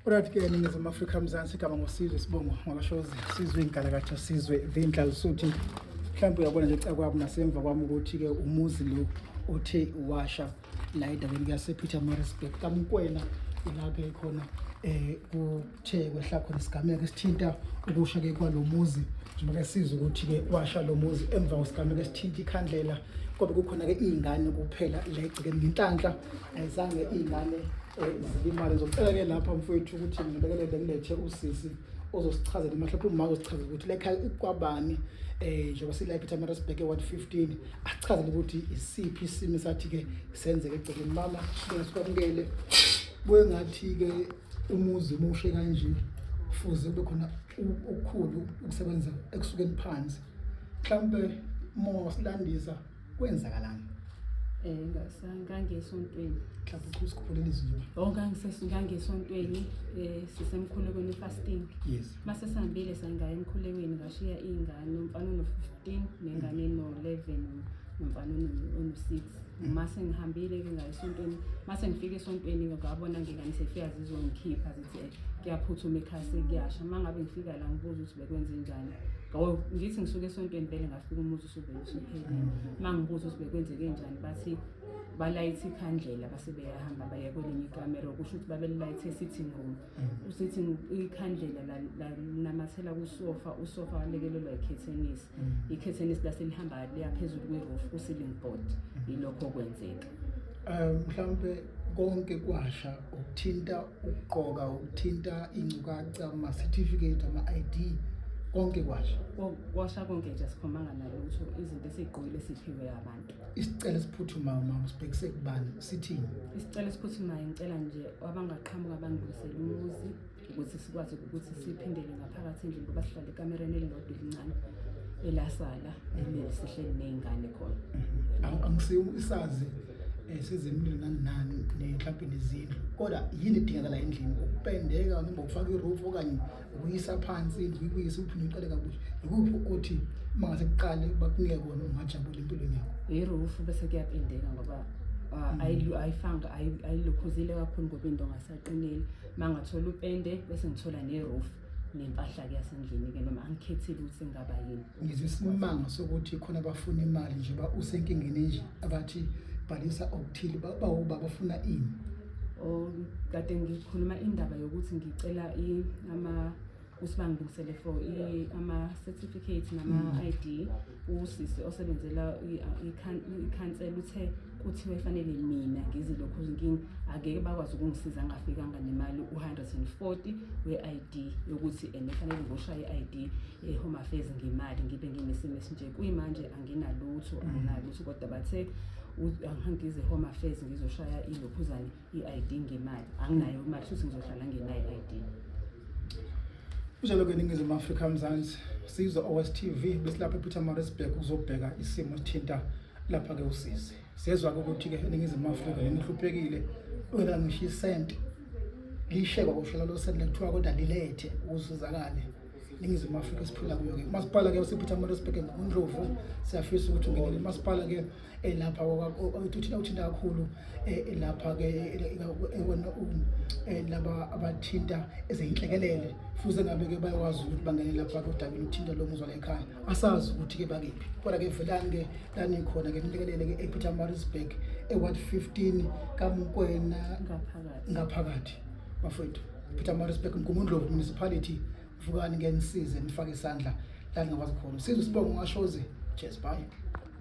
Urathi-ke Ningizimu Afrika Mzansi igama ngosizwe Sibongo ngabashozi sizwe inkalakatha sizwe Vindla Lisuthi mhlawumbe uyabona nje cakwabo nasemva kwami ukuthi-ke umuzi lo othe washa la endaweni yasePietermaritzburg kaMkwena ilapho khona kuthe kwehla khona isigameko esithinta ukusha-ke kwalomuzi njengoba sizwe ukuthi-ke washa lo muzi emva kwesigameko esithinta ikhandlela kodwa kukhona-ke iy'ngane kuphela la egcekeni ngenhlanhla ayizange iy'ngane zilimali zokucela-ke lapha mfowethu ukuthi ngilekelethe usisi ozosichazela mhlawumbe uma uzosichazela ukuthi lekhaya kwabani njengoba sila ePietermaritzburg e-Ward 15 achazele ukuthi isiphi isimo sathi-ke senzeke egcekeni mama sikwamukele buye ngathi-ke umuzi umushe kanje fuze kube khona okukhulu ukusebenza ekusukeni phansi mhlawumbe uma silandisa kwenzakalani ngangesontweni mhlawumbe usikhuphulele izwi ngangesontweni sisemkhulekweni fasting yes mase sihambile sangaya emkhulekweni ngashiya iy'ngane umfana ono-15 nengane eno-11 nomfana ono-6 mase ngihambile-ke ngayesontweni mase ngifika esontweni ngabona ngengane sefika zizongikhipha zithi kuyaphuthuma ekhaya sekuyasha uma ngabe ngifika la ngibuza ukuthi bekwenze njani ngithi ngisuke esontweni vele ngafika umuzi usuvele usuphelile uma ngibuza ukuthi bekwenzeke njani bathi balayithe ikhandlela base beyahamba baye kwelinye ikamera kusho ukuthi babelayithe sitting room usitting ikhandlela lanamathela kusofa usofa walekelelwa ikhethenisi ikhethenisi lase lihamba liya phezulu kwe-roof ku-ceiling board yilokho kwenzeka mhlawumbe konke kwasha ukuthinta ukugqoka ukuthinta ingcukaca ama-certificate ama-ID konke kwasha konke nje asikhomanga nalutho izinto esiy'gqokile siphiwe abantu isicelo esiphuthumayo mama sibhekise kubani sithini isicelo esiphuthumayo ngicela nje abangaqhamuka bangilungisele umuzi ukuthi sikwazi ukuthi siphindele ngaphakathi endlini ngoba sihlala ekamereni elilodwa elincane elasala sihleli ney'ngane khona angisiyo isazi sezemlilo nani mhlawumbe nezindlu kodwa yini edingakala endlini ukupendeka noma ukufaka i-roof okanye ukuyisa phansi indlu ukuyisa uphinde uqale kabusha ikuphi othi uma ngase kuqale bakunike kona ungajabula empilweni yakho i-roof bese kuyapendeka ngoba ayilokhuzile kakhulu ngoba into ngasaqinile uma ngathola upende bese ngithola ne-roof nempahla-ke yasendlini-ke noma angikhethile ukuthi ngaba yini ngizwe isimanga sokuthi khona abafuna imali nje usenkingeni nje abathi bhalisa okuthile bawuba bafuna ini kade ngikhuluma indaba yokuthi ngicela ukuthi bangilungisele for ama-certificate nama-ID usisi osebenzela ikhansela uthe kuthiwe fanele mina ngizilokhu angeke bakwazi ukungisiza ngafikanga nemali u-140 we-ID yokuthi fanele ngoshaya i-ID e-Home Affairs ngemali ngibe nginesimo esinje kuyimanje anginalutho kodwa bathe angize Home Affairs ngizoshaya ilokhuzane i-ID ngemali anginayo imali futhi ngizohlala ngenayo i-ID Njalo-ke Ningizimu Afrika Mzansi sizwa OSTV besilapha ePietermaritzburg uzobheka isimo sithinta lapha-ke usisi siyezwa-ke ukuthi-ke eNingizimu Afrika nihluphekile wena ngisho isenti lishekwa kushela lo senti lekuthiwa kodwa lilethe ukusizakale Ningizimu Afrika siphila kuyo-ke masipala-ke wasePietermaritzburg eNdlovu siyafisa ukuthi ungenele masipala-ke lapha uthina uthinta kakhulu lapha-ke laba abathinta ezeyinhlekelele fuze ngabe-ke bayakwazi ukuthi bangene lapha-ke odabeni ukuthinta lo muzwa la ekhaya asazi ukuthi-ke bakephi kodwa-ke velani-ke lanikhona-ke nilekelele-ke ePietermaritzburg e-Ward 15 kaMkwena ngaphakathi bafowethu Pietermaritzburg Mgungundlovu municipality vukani ngenisize nifake isandla la ningakwazi khona sizwe Sibongo ngashoze cheers bye